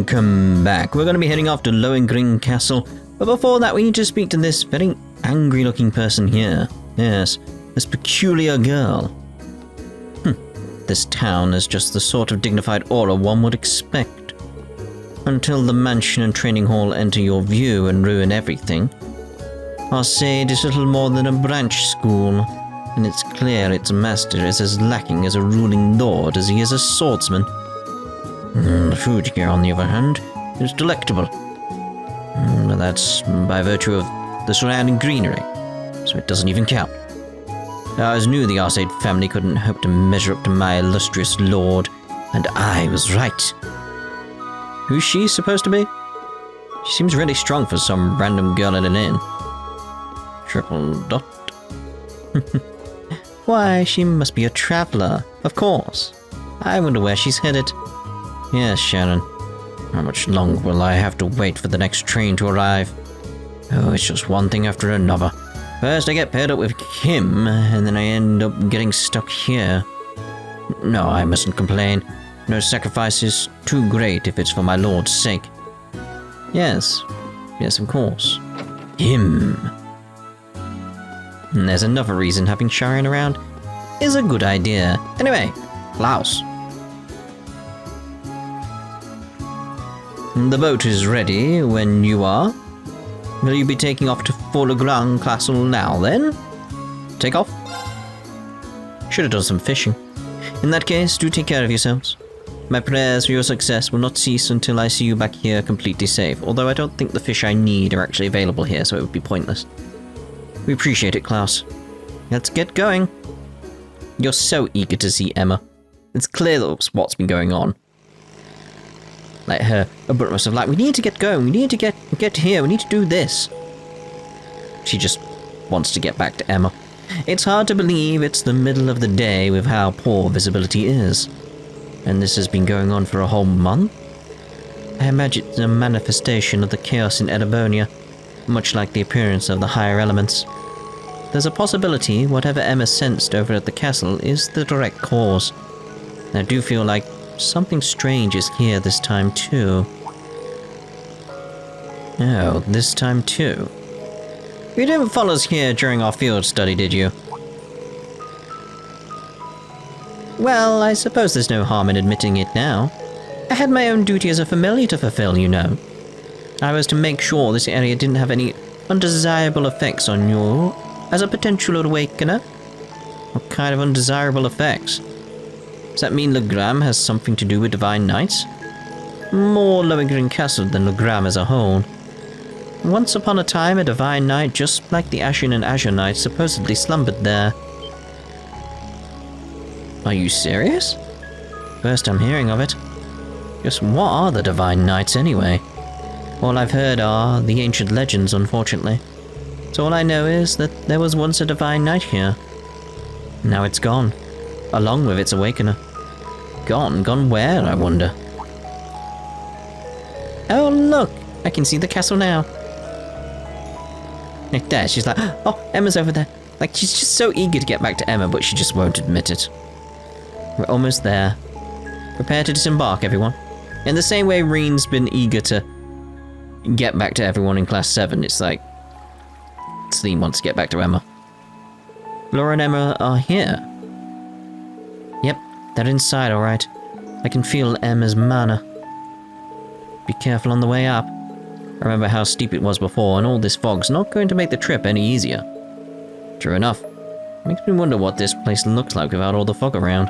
Welcome back. We're going to be heading off to Lohengrin Castle, but before that we need to speak to this very angry looking person here. Yes, this peculiar girl. This town is just the sort of dignified aura one would expect. Until the mansion and training hall enter your view and ruin everything. Arcade is little more than a branch school, and it's clear its master is as lacking as a ruling lord as he is a swordsman. The food here, on the other hand, is delectable. But that's by virtue of the surrounding greenery, so it doesn't even count. I always knew the Arcade family couldn't hope to measure up to my illustrious lord, and I was right. Who's she supposed to be? She seems really strong for some random girl at an inn. Triple dot. Why, she must be a traveller, of course. I wonder where she's headed. Yes, Sharon. How much longer will I have to wait for the next train to arrive? Oh, it's just one thing after another. First I get paired up with him, and then I end up getting stuck here. No, I mustn't complain. No sacrifice is too great if it's for my lord's sake. Yes, of course. Him. And there's another reason having Sharon around is a good idea. Anyway, Klaus. The boat is ready when you are. Will you be taking off to Lohengrin Castle now, then? Take off? Should have done some fishing. In that case, do take care of yourselves. My prayers for your success will not cease until I see you back here completely safe, although I don't think the fish I need are actually available here, so it would be pointless. We appreciate it, Klaus. Let's get going. You're so eager to see Emma. It's clear that's what's been going on. Like her abruptness of like, we need to get going, we need to get here, we need to do this. She just wants to get back to Emma. It's hard to believe it's the middle of the day with how poor visibility is. And this has been going on for a whole month? I imagine it's a manifestation of the chaos in Erebonia, much like the appearance of the higher elements. There's a possibility whatever Emma sensed over at the castle is the direct cause. I do feel like something strange is here this time too. Oh, this time too. You didn't follow us here during our field study, did you? Well, I suppose there's no harm in admitting it now. I had my own duty as a familiar to fulfill, you know. I was to make sure this area didn't have any undesirable effects on you as a potential awakener. What kind of undesirable effects? Does that mean Legram has something to do with Divine Knights? More Lohengrin Castle than Legram as a whole. Once upon a time, a Divine Knight just like the Ashen and Azure Knights supposedly slumbered there. Are you serious? First I'm hearing of it. Just what are the Divine Knights anyway? All I've heard are the ancient legends, unfortunately. So all I know is that there was once a Divine Knight here. Now it's gone. Along with its awakener. Gone where, I wonder? Oh, look! I can see the castle now. Like there, she's like, oh, Emma's over there. Like, she's just so eager to get back to Emma, but she just won't admit it. We're almost there. Prepare to disembark, everyone. In the same way Rean's been eager to get back to everyone in Class 7, it's like Celine wants to get back to Emma. Laura and Emma are here. Yep, they're inside, alright. I can feel Emma's mana. Be careful on the way up. I remember how steep it was before, and all this fog's not going to make the trip any easier. True enough. Makes me wonder what this place looks like without all the fog around.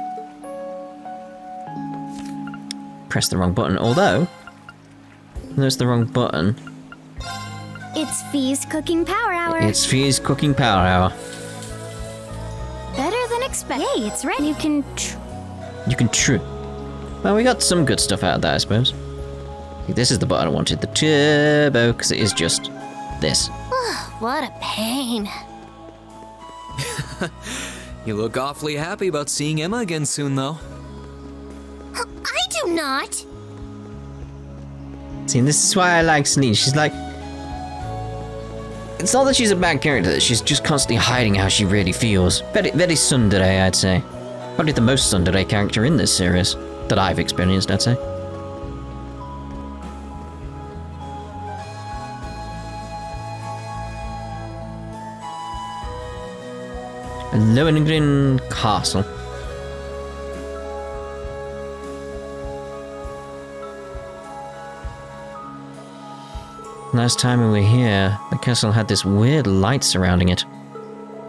Press the wrong button, although... There's the wrong button. It's Fee's Cooking Power Hour. It's Fee's Cooking Power Hour. Better than expected. Yay, it's ready. You can Well, we got some good stuff out of that, I suppose. This is the button I wanted, the turbo, because it is just this. What a pain. You look awfully happy about seeing Emma again soon, though. I do not. See, and this is why I like Celine. She's like... It's not that she's a bad character, she's just constantly hiding how she really feels. Very tsundere, I'd say. Probably the most tsundere character in this series. That I've experienced, I'd say. Lohengrin Castle. Last time we were here, the castle had this weird light surrounding it.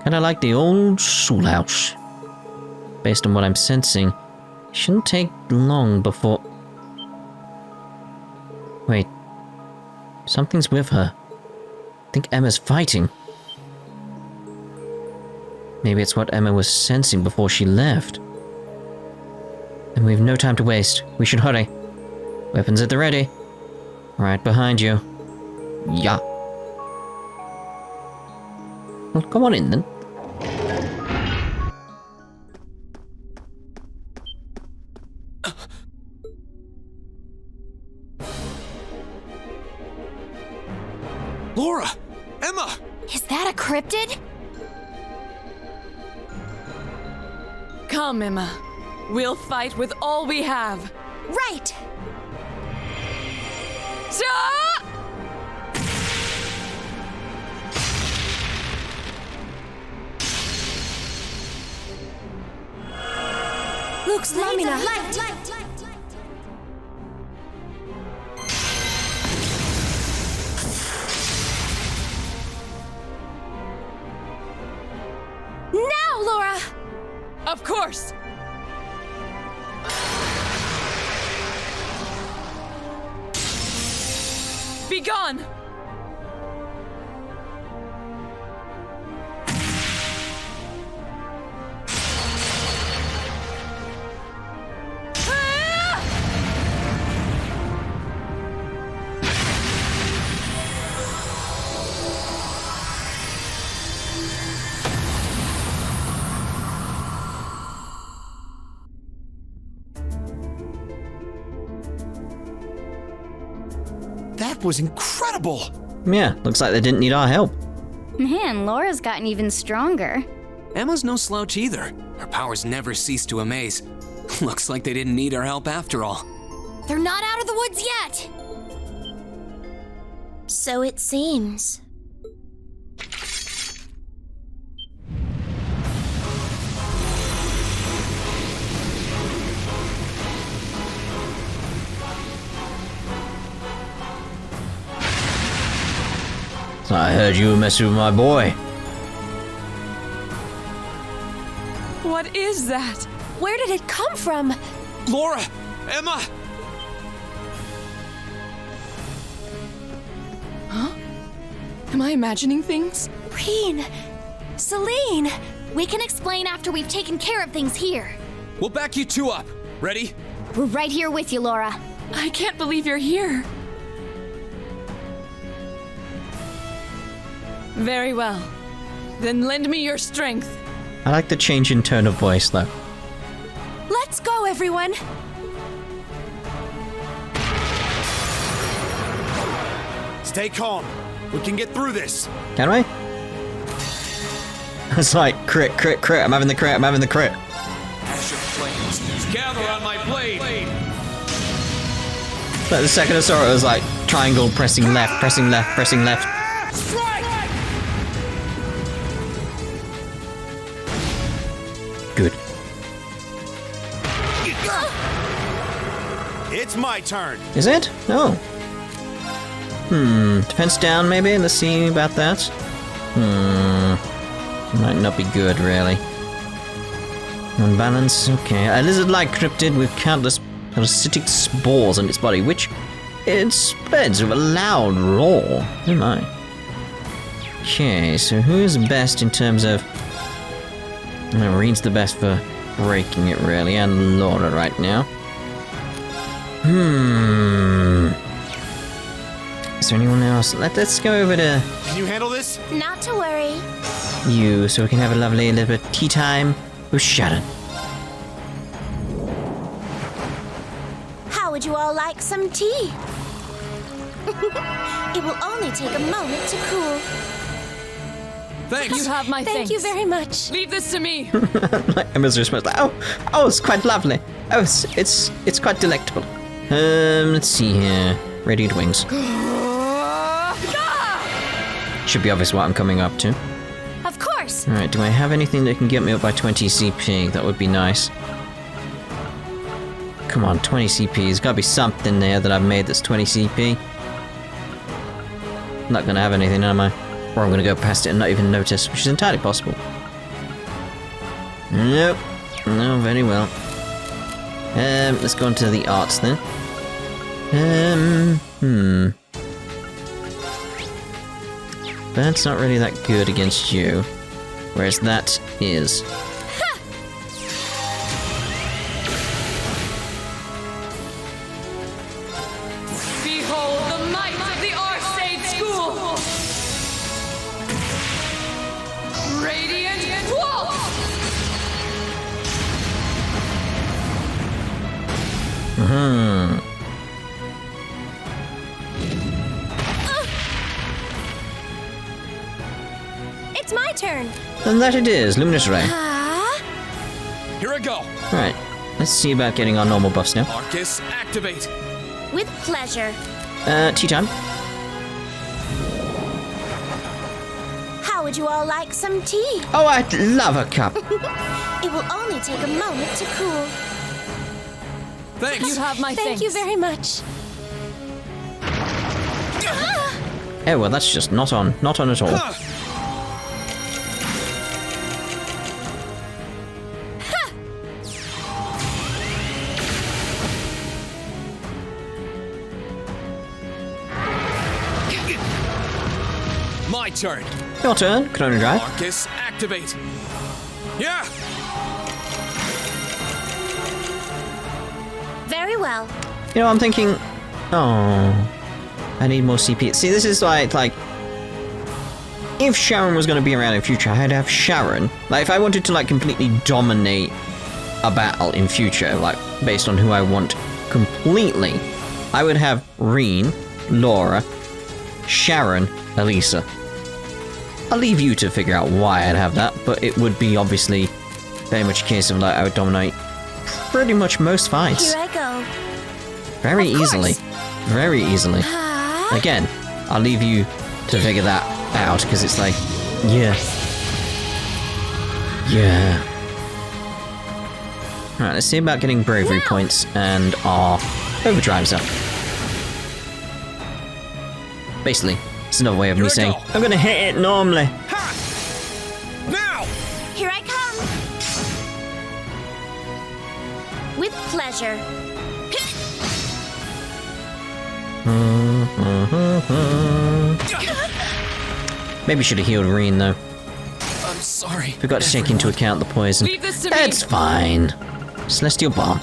Kinda like the old Schulhaus. Based on what I'm sensing, it shouldn't take long before... Wait. Something's with her. I think Emma's fighting. Maybe it's what Emma was sensing before she left. And we've no time to waste. We should hurry. Weapons at the ready. Right behind you. Yeah. Well, come on in then. Laura! Emma! Is that a cryptid? Come, Emma. We'll fight with all we have. Right! Lux Lamina! Now, Laura! Of course! Be gone! That was incredible! Yeah, looks like they didn't need our help. Man, Laura's gotten even stronger. Emma's no slouch either. Her powers never cease to amaze. Looks like they didn't need our help after all. They're not out of the woods yet! So it seems. I heard you were messing with my boy. What is that? Where did it come from? Laura! Emma! Am I imagining things? Rean! Celine! We can explain after we've taken care of things here. We'll back you two up. Ready? We're right here with you, Laura. I can't believe you're here. Very well. Then lend me your strength. I like the change in tone of voice though. Let's go, everyone! Stay calm. We can get through this. Can we? It's like, crit, crit, crit. I'm having the crit, I'm having the crit. Ash of flames, gather on my blade. Like the second I saw it, it was like triangle, pressing left, pressing left, pressing left. Strike! Good. It's my turn. Is it? Oh. Defense down maybe? Let's see about that. Might not be good, really. Unbalance, okay. A lizard-like cryptid with countless parasitic spores on its body, which it spreads with a loud roar. Oh my. Okay, so who's best in terms of... Rean's the best for breaking it, really, and Laura right now. Is there anyone else? Let's go over to Can you handle this? Not to worry. you so we can have a lovely little bit of tea time with Sharon. How would you all like some tea? It will only take a moment to cool. Thanks! You have my Thank thanks. you very much. Leave this to me. Like Emma's response, like, oh, it's quite lovely. Oh, it's quite delectable. Let's see here. Radiant wings. Should be obvious what I'm coming up to. Of course. course. Alright, do I have anything that can get me up by 20 CP? That would be nice. Come on, 20 CP. There's gotta be something there that I've made that's 20 CP. Not gonna have anything, am I? Or I'm gonna go past it and not even notice, which is entirely possible. Nope. No, very well. Let's go on to the arts then. That's not really that good against you. Whereas that is. Behold the might of the Arcade School! Radiant Waltz! It's my turn. And that it is, Luminous Ray. Here I go. Alright, let's see about getting our normal buffs now. Arcus, activate. With pleasure. Tea time. How would you all like some tea? Oh, I'd love a cup. It will only take a moment to cool. Thanks. You have my Thank thanks. you very much. Oh, well, that's just not on. Not on at all. My turn. Your turn, Chrono Drive. Arcus, activate. Yeah. Very well. You know, I'm thinking... Oh... I need more CP. See, this is like... If Sharon was going to be around in future, I'd have Sharon. Like, if I wanted to, like, completely dominate a battle in future, like, based on who I want completely, I would have Rean, Laura, Sharon, Elisa. I'll leave you to figure out why I'd have that, but it would be obviously very much a case of, like, I would dominate pretty much most fights. Here I go. Very Of course. easily. Very easily. Again, I'll leave you to figure that out, because it's like, yeah. Yeah. Alright, let's see about getting bravery points and our overdrives up. Basically, it's another way of Here me I saying, go. I'm gonna hit it normally. Ha! Now. Here I come. With pleasure. Maybe should have healed Rean though. I'm sorry. Forgot to take into account the poison. Leave this to me. That's fine. Celestial Bomb.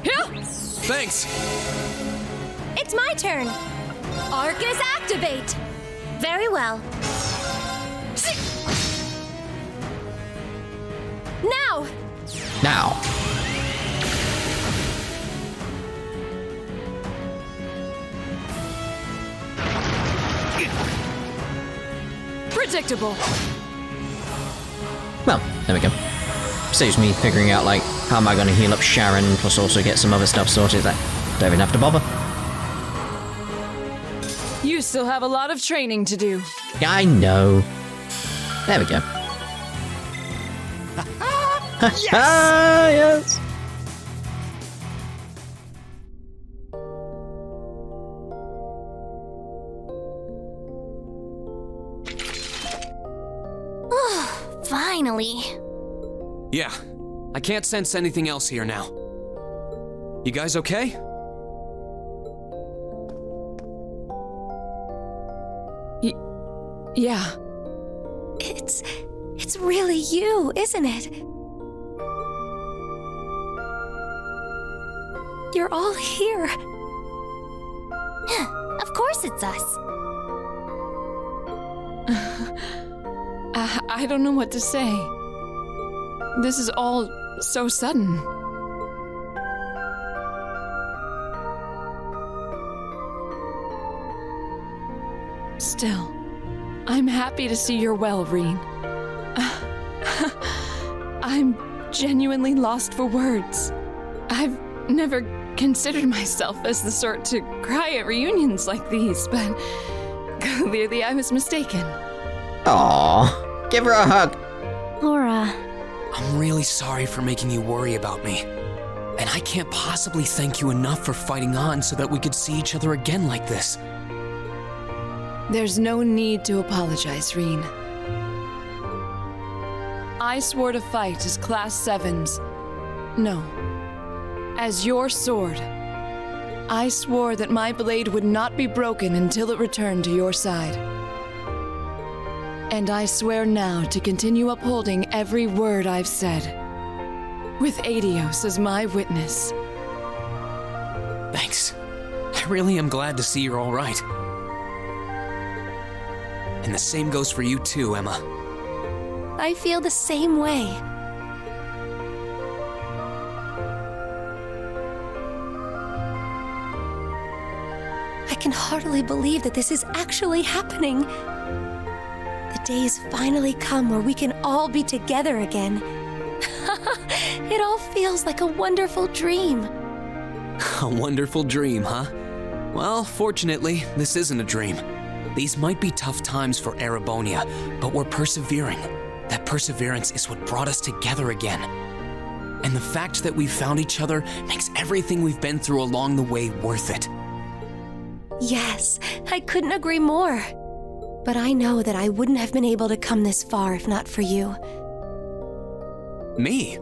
Here! Thanks. It's my turn. Arcus, activate. Very well. Now. Now. Predictable. Well, there we go. Saves me figuring out, like, how am I going to heal up Sharon, plus also get some other stuff sorted that don't even have to bother. You still have a lot of training to do. Yeah, I know. There we go. Yes! Yes! Finally. Yeah, I can't sense anything else here now. You guys okay? Yeah. It's really you, isn't it? You're all here. Of course it's us. I don't know what to say. This is all so sudden. Still, I'm happy to see you're well, Rean. I'm genuinely lost for words. I've never considered myself as the sort to cry at reunions like these, but clearly I was mistaken. Aww. Give her a hug. Laura. I'm really sorry for making you worry about me. And I can't possibly thank you enough for fighting on so that we could see each other again like this. There's no need to apologize, Rean. I swore to fight as Class 7's. No. As your sword. I swore that my blade would not be broken until it returned to your side. And I swear now to continue upholding every word I've said, with Adios as my witness. Thanks. I really am glad to see you're all right. And the same goes for you too, Emma. I feel the same way. I can hardly believe that this is actually happening. The day's finally come where we can all be together again. It all feels like a wonderful dream. A wonderful dream, huh? Well, fortunately, this isn't a dream. These might be tough times for Erebonia, but we're persevering. That perseverance is what brought us together again. And the fact that we found each other makes everything we've been through along the way worth it. Yes, I couldn't agree more. But I know that I wouldn't have been able to come this far if not for you. Me?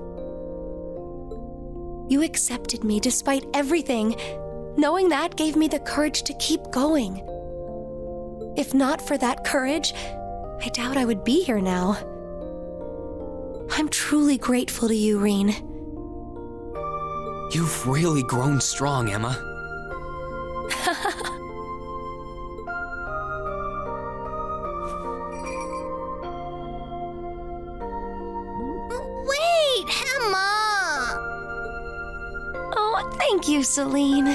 You accepted me despite everything. Knowing that gave me the courage to keep going. If not for that courage, I doubt I would be here now. I'm truly grateful to you, Rean. You've really grown strong, Emma. Wait, Emma! Oh, thank you, Celine.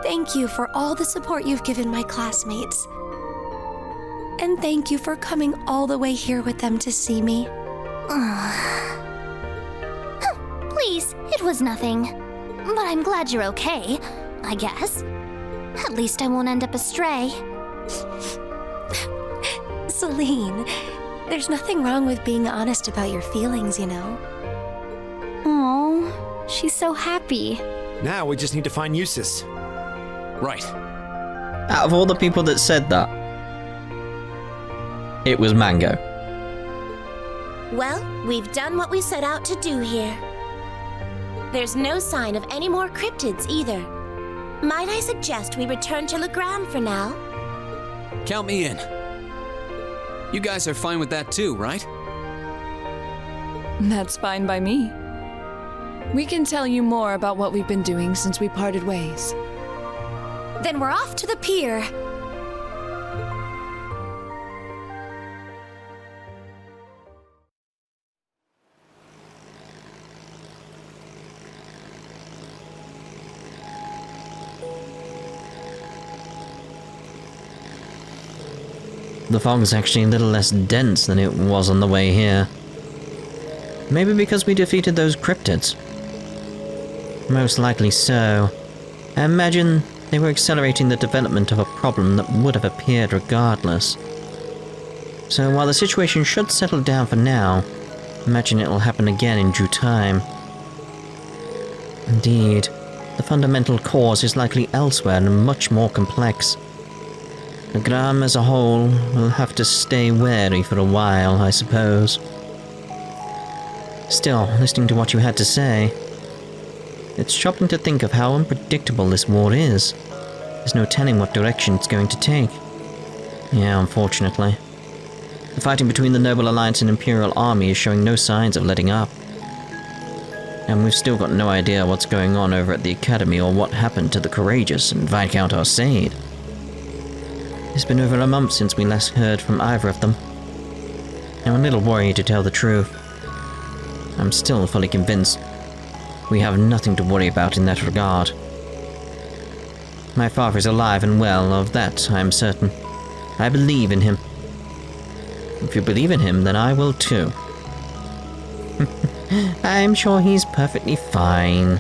Thank you for all the support you've given my classmates. And thank you for coming all the way here with them to see me. Please, it was nothing. But I'm glad you're okay, I guess. At least I won't end up astray. Celine, there's nothing wrong with being honest about your feelings, you know. Oh, she's so happy. Now we just need to find Jusis. Right. Out of all the people that said that, it was Mango. Well, we've done what we set out to do here. There's no sign of any more cryptids either. Might I suggest we return to Legrand for now? Count me in. You guys are fine with that too, right? That's fine by me. We can tell you more about what we've been doing since we parted ways. Then we're off to the pier. The fog's actually a little less dense than it was on the way here. Maybe because we defeated those cryptids. Most likely so. I imagine they were accelerating the development of a problem that would have appeared regardless. So while the situation should settle down for now, imagine it will happen again in due time. Indeed, the fundamental cause is likely elsewhere and much more complex. The Gram as a whole will have to stay wary for a while, I suppose. Still, listening to what you had to say, it's troubling to think of how unpredictable this war is. There's no telling what direction it's going to take. Yeah, unfortunately. The fighting between the Noble Alliance and Imperial Army is showing no signs of letting up. And we've still got no idea what's going on over at the Academy or what happened to the Courageous and Viscount Arcade. It's been over a month since we last heard from either of them. I'm a little worried, to tell the truth. I'm still fully convinced we have nothing to worry about in that regard. My father is alive and well, of that I am certain. I believe in him. If you believe in him, then I will too. I'm sure he's perfectly fine.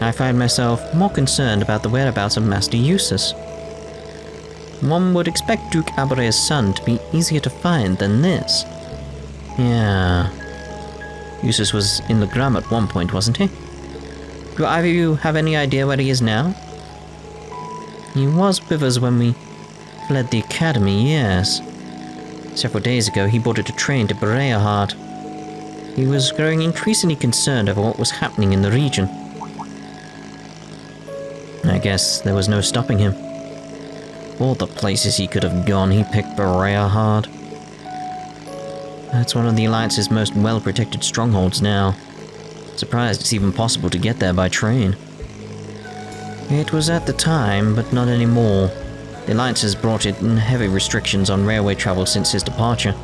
I find myself more concerned about the whereabouts of Master Jusis. One would expect Duke Abare's son to be easier to find than this. Yeah. Jusis was in the Gram at one point, wasn't he? Do either of you have any idea where he is now? He was with us when we fled the academy, yes. Several days ago, he boarded a train to Bereahard. He was growing increasingly concerned over what was happening in the region. I guess there was no stopping him. All the places he could have gone, he picked Bereahard. That's one of the Alliance's most well-protected strongholds now. Surprised it's even possible to get there by train. It was at the time, but not anymore. The Alliance has brought in heavy restrictions on railway travel since his departure.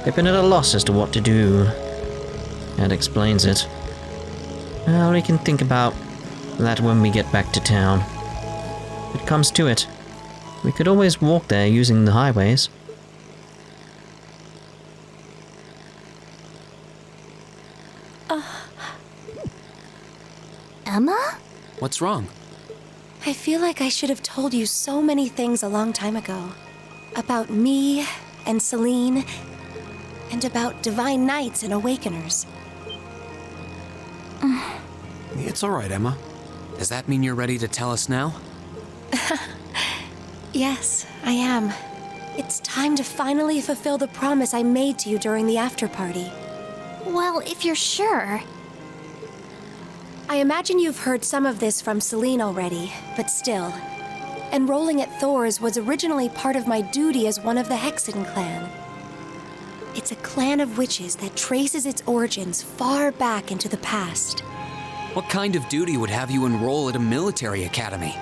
They've been at a loss as to what to do. That explains it. Well, we can think about that when we get back to town. If it comes to it, we could always walk there using the highways. Emma? What's wrong? I feel like I should have told you so many things a long time ago. About me and Celine, and about Divine Knights and Awakeners. It's all right, Emma. Does that mean you're ready to tell us now? Yes, I am. It's time to finally fulfill the promise I made to you during the after-party. Well, if you're sure. I imagine you've heard some of this from Celine already, but still. Enrolling at Thor's was originally part of my duty as one of the Hexen clan. It's a clan of witches that traces its origins far back into the past. What kind of duty would have you enroll at a military academy?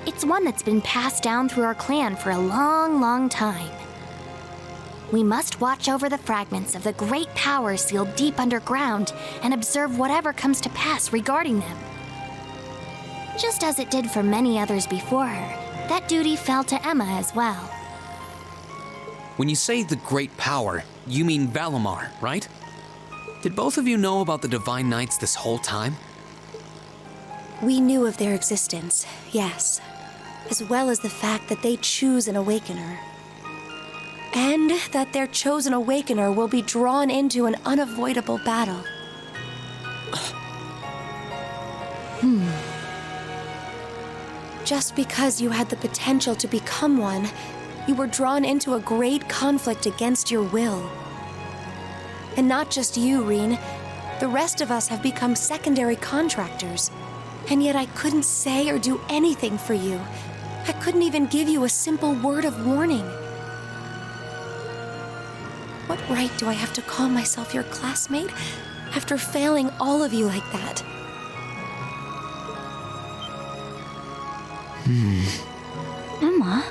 It's one that's been passed down through our clan for a long, long time. We must watch over the fragments of the great power sealed deep underground and observe whatever comes to pass regarding them. Just as it did for many others before her, that duty fell to Emma as well. When you say the great power, you mean Valimar, right? Did both of you know about the Divine Knights this whole time? We knew of their existence, yes, as well as the fact that they choose an Awakener. And that their chosen Awakener will be drawn into an unavoidable battle. Just because you had the potential to become one, you were drawn into a great conflict against your will. And not just you, Rean. The rest of us have become secondary contractors. And yet I couldn't say or do anything for you. I couldn't even give you a simple word of warning. What right do I have to call myself your classmate after failing all of you like that? Emma?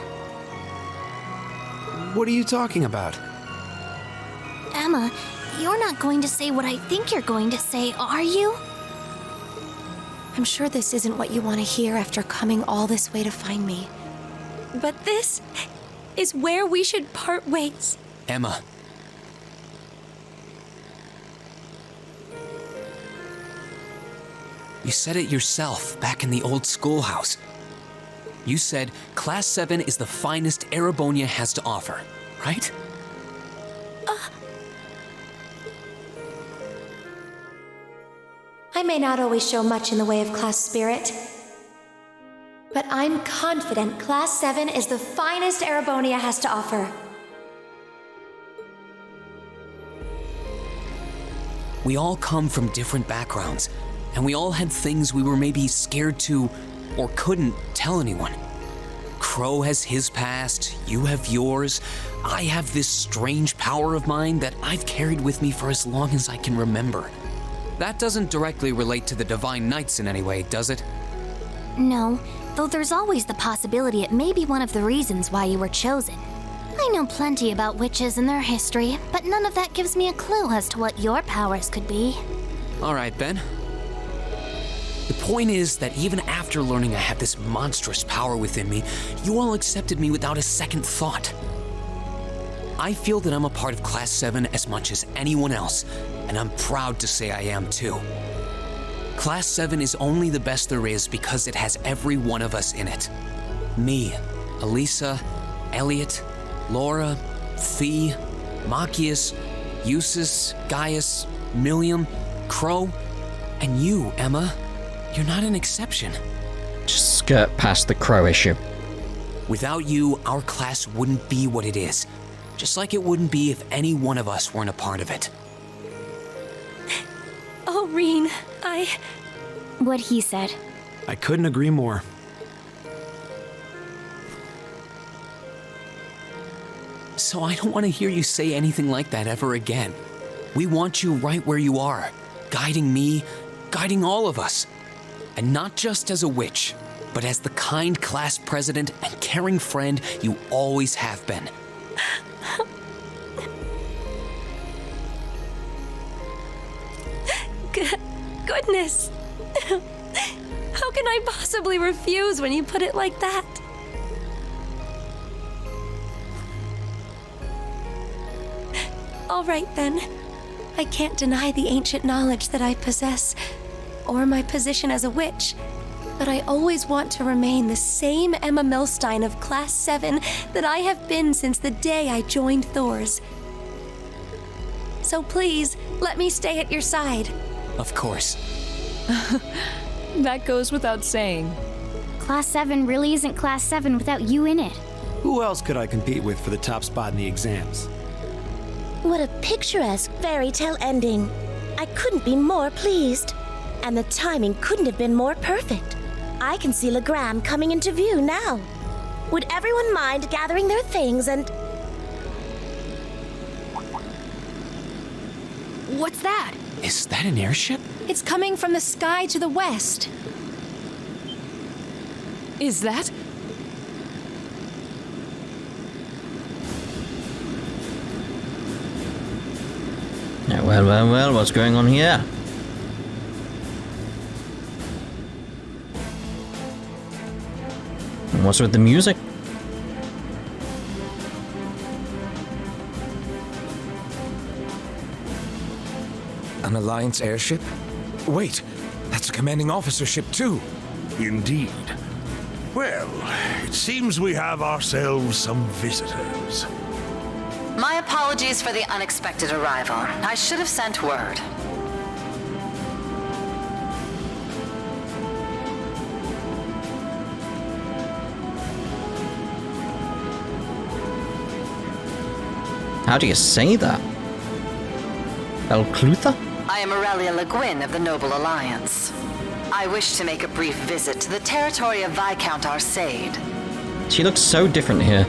What are you talking about? Emma, you're not going to say what I think you're going to say, are you? I'm sure this isn't what you want to hear after coming all this way to find me. But this is where we should part ways. Emma. You said it yourself back in the old schoolhouse. You said Class 7 is the finest Erebonia has to offer, right? I may not always show much in the way of class spirit, but I'm confident Class 7 is the finest Erebonia has to offer. We all come from different backgrounds, and we all had things we were maybe scared to or couldn't tell anyone. Crow has his past, you have yours. I have this strange power of mine that I've carried with me for as long as I can remember. That doesn't directly relate to the Divine Knights in any way, does it? No, though there's always the possibility it may be one of the reasons why you were chosen. I know plenty about witches and their history, but none of that gives me a clue as to what your powers could be. All right, Ben. The point is that even after learning I had this monstrous power within me, you all accepted me without a second thought. I feel that I'm a part of Class 7 as much as anyone else, and I'm proud to say I am too. Class 7 is only the best there is because it has every one of us in it. Me, Elisa, Elliot, Laura, Fee, Machias, Jusis, Gaius, Millium, Crow, and you, Emma. You're not an exception. Just skirt past the crow issue. Without you, our class wouldn't be what it is. Just like it wouldn't be if any one of us weren't a part of it. Oh, Rean, What he said. I couldn't agree more. So I don't want to hear you say anything like that ever again. We want you right where you are, guiding me, guiding all of us. And not just as a witch, but as the kind class president and caring friend you always have been. Goodness. How can I possibly refuse when you put it like that? All right then. I can't deny the ancient knowledge that I possess, or my position as a witch, but I always want to remain the same Emma Milstein of Class 7 that I have been since the day I joined Thor's. So please, let me stay at your side. Of course. That goes without saying. Class 7 really isn't Class 7 without you in it. Who else could I compete with for the top spot in the exams? What a picturesque fairy tale ending. I couldn't be more pleased. And the timing couldn't have been more perfect. I can see Legram coming into view now. Would everyone mind gathering their things and... What's that? Is that an airship? It's coming from the sky to the west. Is that? Yeah, well, what's going on here? And what's with the music? An Alliance airship? Wait, that's a commanding officer ship too. Indeed. Well, it seems we have ourselves some visitors. My apologies for the unexpected arrival. I should have sent word. How do you say that? El Clutha? I am Aurelia Le Guin of the Noble Alliance. I wish to make a brief visit to the territory of Viscount Arcade. She looks so different here.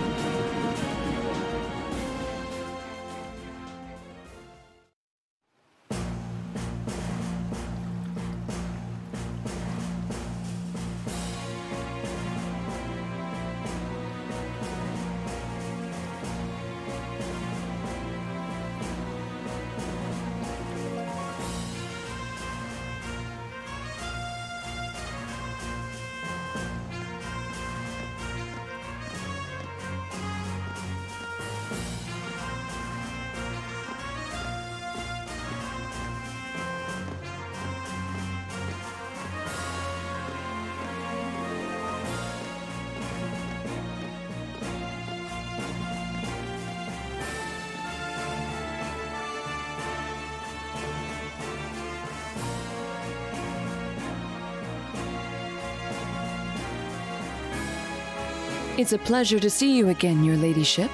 It's a pleasure to see you again, your ladyship.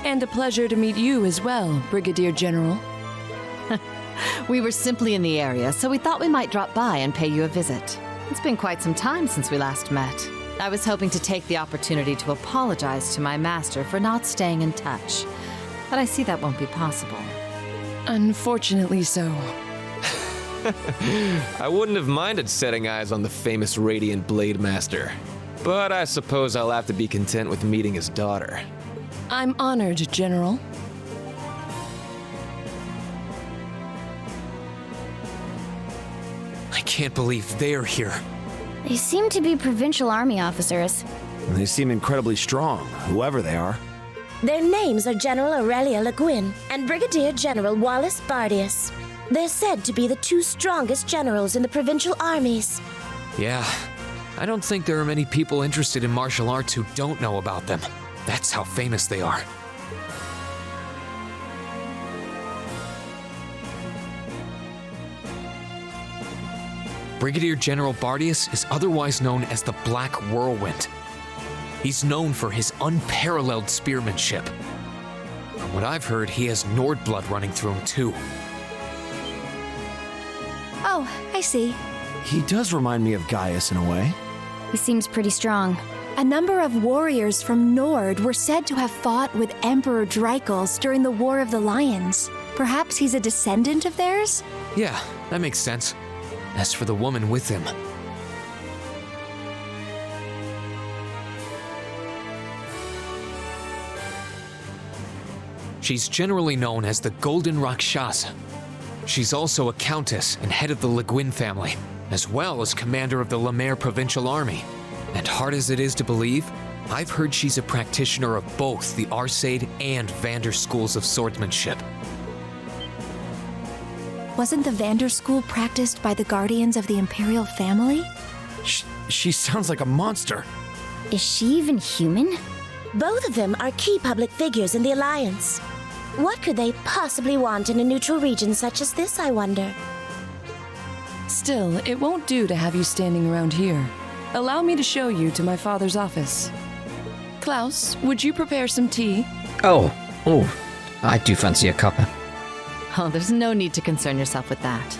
And a pleasure to meet you as well, Brigadier General. We were simply in the area, so we thought we might drop by and pay you a visit. It's been quite some time since we last met. I was hoping to take the opportunity to apologize to my master for not staying in touch, but I see that won't be possible. Unfortunately so. I wouldn't have minded setting eyes on the famous Radiant Blade Master, but I suppose I'll have to be content with meeting his daughter. I'm honored, General. I can't believe they're here. They seem to be provincial army officers. They seem incredibly strong, whoever they are. Their names are General Aurelia Le Guin and Brigadier General Wallace Bardius. They're said to be the two strongest generals in the provincial armies. Yeah, I don't think there are many people interested in martial arts who don't know about them. That's how famous they are. Brigadier General Bardius is otherwise known as the Black Whirlwind. He's known for his unparalleled spearmanship. From what I've heard, he has Nord blood running through him too. Oh, I see. He does remind me of Gaius in a way. He seems pretty strong. A number of warriors from Nord were said to have fought with Emperor Dreikels during the War of the Lions. Perhaps he's a descendant of theirs? Yeah, that makes sense. As for the woman with him, she's generally known as the Golden Rakshasa. She's also a countess and head of the Le Guin family, as well as commander of the Le Maire Provincial Army. And hard as it is to believe, I've heard she's a practitioner of both the Arcade and Vander schools of swordsmanship. Wasn't the Vander school practiced by the guardians of the Imperial family? She sounds like a monster. Is she even human? Both of them are key public figures in the Alliance. What could they possibly want in a neutral region such as this, I wonder? Still, it won't do to have you standing around here. Allow me to show you to my father's office. Klaus, would you prepare some tea? Oh, I do fancy a cuppa. Oh, there's no need to concern yourself with that.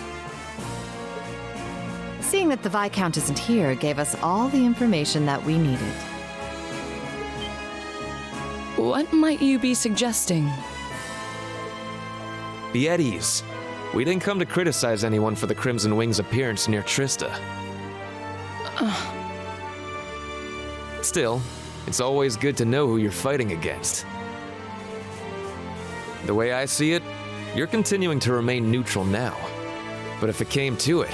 Seeing that the Viscount isn't here gave us all the information that we needed. What might you be suggesting? Be at ease. We didn't come to criticize anyone for the Crimson Wing's appearance near Trista. Still, it's always good to know who you're fighting against. The way I see it, you're continuing to remain neutral now. But if it came to it,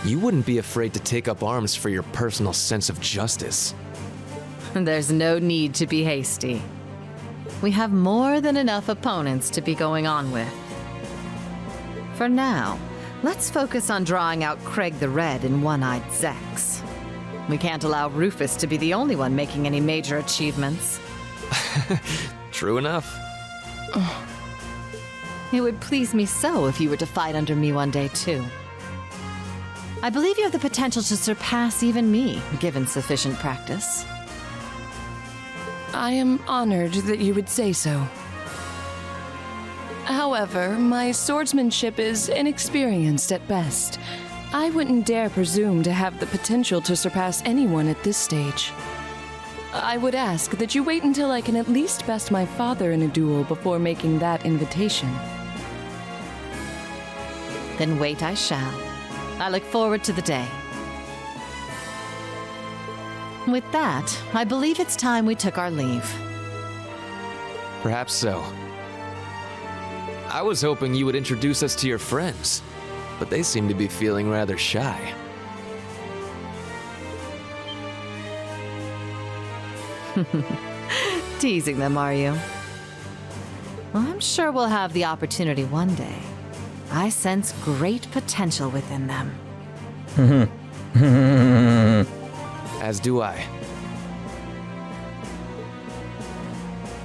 you wouldn't be afraid to take up arms for your personal sense of justice. There's no need to be hasty. We have more than enough opponents to be going on with. For now, let's focus on drawing out Craig the Red and One-Eyed Zex. We can't allow Rufus to be the only one making any major achievements. True enough. It would please me so if you were to fight under me one day, too. I believe you have the potential to surpass even me, given sufficient practice. I am honored that you would say so. However, my swordsmanship is inexperienced at best. I wouldn't dare presume to have the potential to surpass anyone at this stage. I would ask that you wait until I can at least best my father in a duel before making that invitation. Then wait I shall. I look forward to the day. With that, I believe it's time we took our leave. Perhaps so. I was hoping you would introduce us to your friends, but they seem to be feeling rather shy. Teasing them, are you? Well, I'm sure we'll have the opportunity one day. I sense great potential within them. As do I.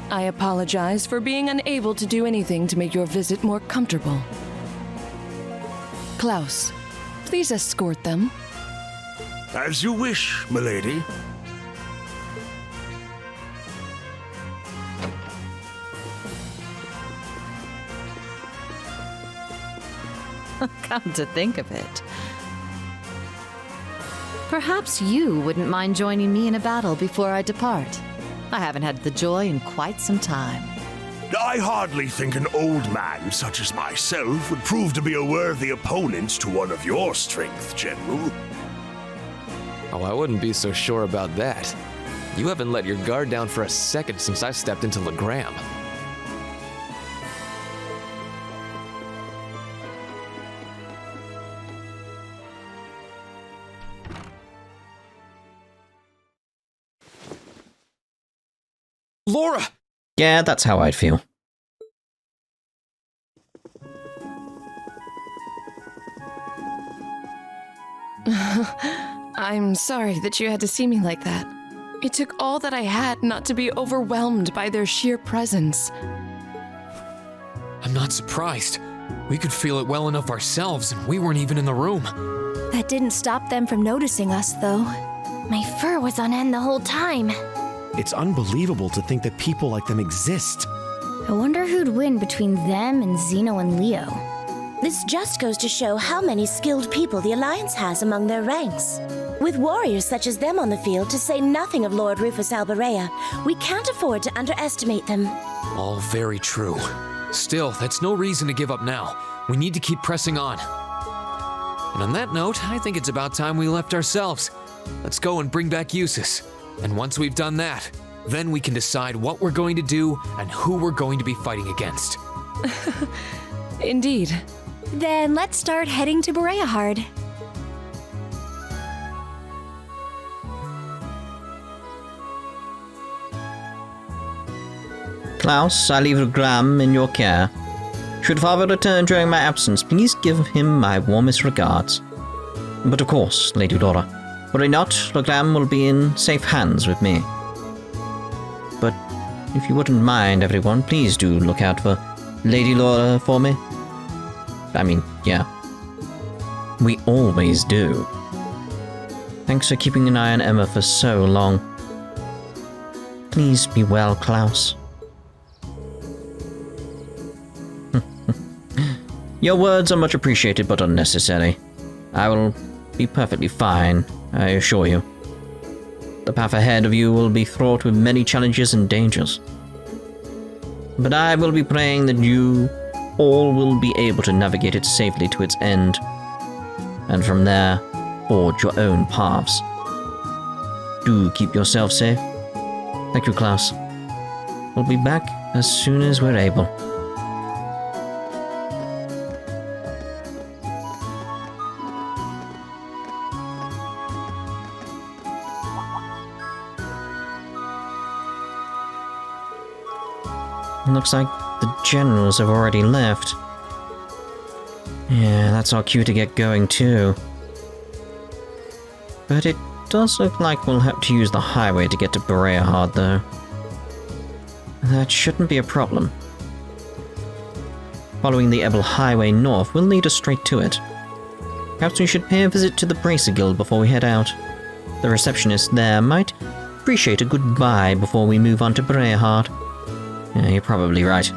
I apologize for being unable to do anything to make your visit more comfortable. Klaus, please escort them. As you wish, milady. Come to think of it. Perhaps you wouldn't mind joining me in a battle before I depart. I haven't had the joy in quite some time. I hardly think an old man such as myself would prove to be a worthy opponent to one of your strength, General. Oh, I wouldn't be so sure about that. You haven't let your guard down for a second since I stepped into Legram. Laura! Yeah, that's how I'd feel. I'm sorry that you had to see me like that. It took all that I had not to be overwhelmed by their sheer presence. I'm not surprised. We could feel it well enough ourselves, and we weren't even in the room. That didn't stop them from noticing us, though. My fur was on end the whole time. It's unbelievable to think that people like them exist. I wonder who'd win between them and Zeno and Leo. This just goes to show how many skilled people the Alliance has among their ranks. With warriors such as them on the field, to say nothing of Lord Rufus Alberea, we can't afford to underestimate them. All very true. Still, that's no reason to give up now. We need to keep pressing on. And on that note, I think it's about time we left ourselves. Let's go and bring back Jusis. And once we've done that, then we can decide what we're going to do and who we're going to be fighting against. Indeed. Then let's start heading to Bereahard. Klaus, I leave Legram in your care. Should father return during my absence, please give him my warmest regards. But of course, Lady Laura, worry not, Legram will be in safe hands with me. But if you wouldn't mind, everyone, please do look out for Lady Laura for me. I mean, yeah. We always do. Thanks for keeping an eye on Emma for so long. Please be well, Klaus. Your words are much appreciated but unnecessary. I will be perfectly fine, I assure you. The path ahead of you will be fraught with many challenges and dangers. But I will be praying that you all will be able to navigate it safely to its end, and from there, forge your own paths. Do keep yourself safe. Thank you, Klaus. We'll be back as soon as we're able. Looks like the generals have already left. Yeah, that's our cue to get going too. But it does look like we'll have to use the highway to get to Bereahard though. That shouldn't be a problem. Following the Ebel Highway north will lead us straight to it. Perhaps we should pay a visit to the Bracer Guild before we head out. The receptionist there might appreciate a goodbye before we move on to Bereahard. Yeah, you're probably right.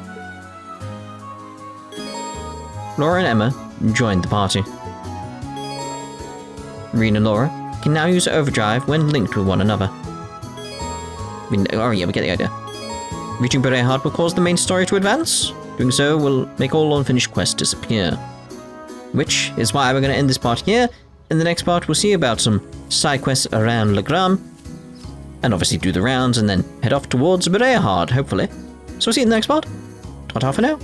Laura and Emma joined the party. Rean and Laura can now use overdrive when linked with one another. We get the idea. Reaching Bereahard will cause the main story to advance. Doing so will make all unfinished quests disappear. Which is why we're going to end this part here. In the next part, we'll see about some side quests around Legram, and obviously do the rounds and then head off towards Bereahard, hopefully. So we'll see you in the next part. Ta-ta for now.